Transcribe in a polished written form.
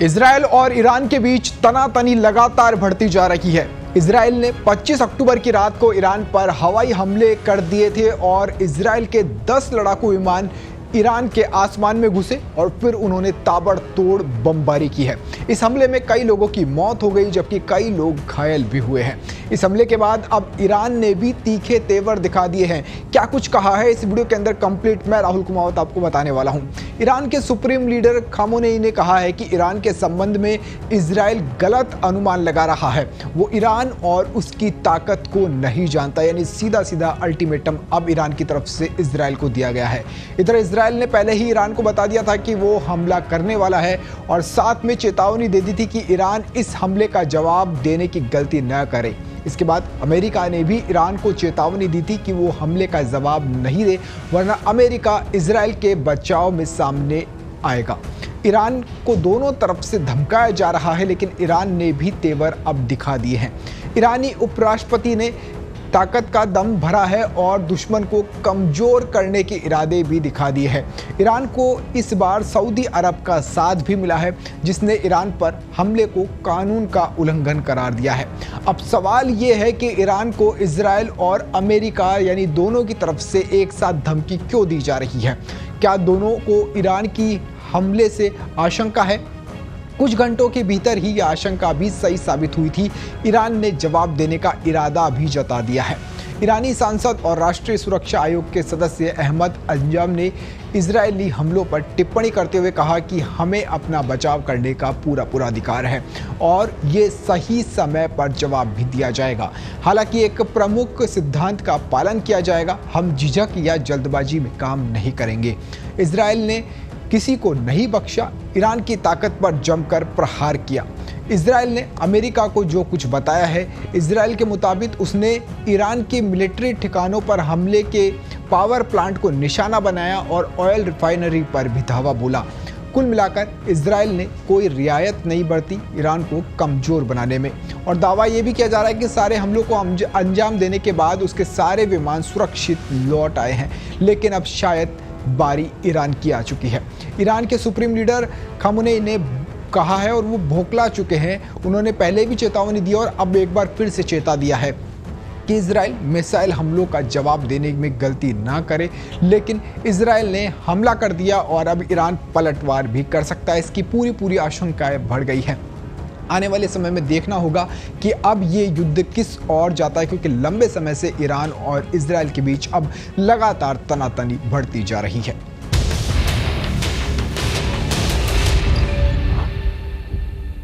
Israel और Iran के बीच तनातनी लगातार बढ़ती जा रही है। इजरायल ने 25 अक्टूबर की रात को ईरान पर हवाई हमले कर दिए थे और इजरायल के 10 लड़ाकू विमान ईरान के आसमान में घुसे और फिर उन्होंने ताबड़तोड़ बमबारी की है। इस हमले में कई लोगों की मौत हो गई जबकि कई लोग घायल भी हुए हैं। इस हमले के बाद अब ईरान ने भी तीखे तेवर दिखा दिए हैं। क्या कुछ कहा है इस वीडियो के अंदर कंप्लीट मैं राहुल कुमावत आपको बताने वाला हूं। ईरान के सुप्रीम लीडर खामोनेई ने कहा है कि ईरान के संबंध में इजरायल गलत अनुमान लगा रहा है। वो ईरान और उसकी ताकत को नहीं जानता, यानी सीधा सीधा अल्टीमेटम अब ईरान की तरफ से इजरायल को दिया गया है। इधर इजरायल ने पहले ही ईरान को बता दिया था कि वो हमला करने वाला है और साथ में चेतावनी दे दी थी कि ईरान इस हमले का जवाब देने की गलती न करे। इसके बाद अमेरिका ने भी ईरान को चेतावनी दी थी कि वो हमले का जवाब नहीं दे, वरना अमेरिका इजरायल के बचाव में सामने आएगा। ईरान को दोनों तरफ से धमकाया जा रहा है, लेकिन ईरान ने भी तेवर अब दिखा दिए हैं। ईरानी उपराष्ट्रपति ने ताकत का दम भरा है और दुश्मन को कमजोर करने के इरादे भी दिखा दिए हैं। ईरान को इस बार सऊदी अरब का साथ भी मिला है, जिसने ईरान पर हमले को कानून का उल्लंघन करार दिया है। अब सवाल ये है कि ईरान को इजरायल और अमेरिका यानी दोनों की तरफ से एक साथ धमकी क्यों दी जा रही है? क्या दोनों को ईरान की हमले से आशंका है? कुछ घंटों के भीतर ही यह आशंका भी सही साबित हुई थी। ईरान ने जवाब देने का इरादा भी जता दिया है। ईरानी सांसद और राष्ट्रीय सुरक्षा आयोग के सदस्य अहमद अंजाम ने इजरायली हमलों पर टिप्पणी करते हुए कहा कि हमें अपना बचाव करने का पूरा अधिकार है और ये सही समय पर जवाब भी दिया जाएगा। हालांकि एक प्रमुख सिद्धांत का पालन किया जाएगा, हम झिझक या जल्दबाजी में काम नहीं करेंगे। इजरायल ने किसी को नहीं बख्शा, ईरान की ताकत पर जमकर प्रहार किया। इजरायल ने अमेरिका को जो कुछ बताया है, इजरायल के मुताबिक उसने ईरान के मिलिट्री ठिकानों पर हमले के पावर प्लांट को निशाना बनाया और ऑयल रिफाइनरी पर भी धावा बोला। कुल मिलाकर इजरायल ने कोई रियायत नहीं बरती ईरान को कमजोर बनाने में, और दावा ये भी किया जा रहा है कि सारे हमलों को अंजाम देने के बाद उसके सारे विमान सुरक्षित लौट आए हैं। लेकिन अब शायद बारी ईरान की आ चुकी है। ईरान के सुप्रीम लीडर खामोनेई ने कहा है और वो भौंकला चुके हैं। उन्होंने पहले भी चेतावनी दी और अब एक बार फिर से चेता दिया है कि इजरायल मिसाइल हमलों का जवाब देने में गलती ना करे। लेकिन इजरायल ने हमला कर दिया और अब ईरान पलटवार भी कर सकता है। इसकी पूरी आशंकाएं बढ़ गई हैं। आने वाले समय में देखना होगा कि अब ये युद्ध किस ओर जाता है, क्योंकि लंबे समय से ईरान और इजरायल के बीच अब लगातार तनातनी बढ़ती जा रही है।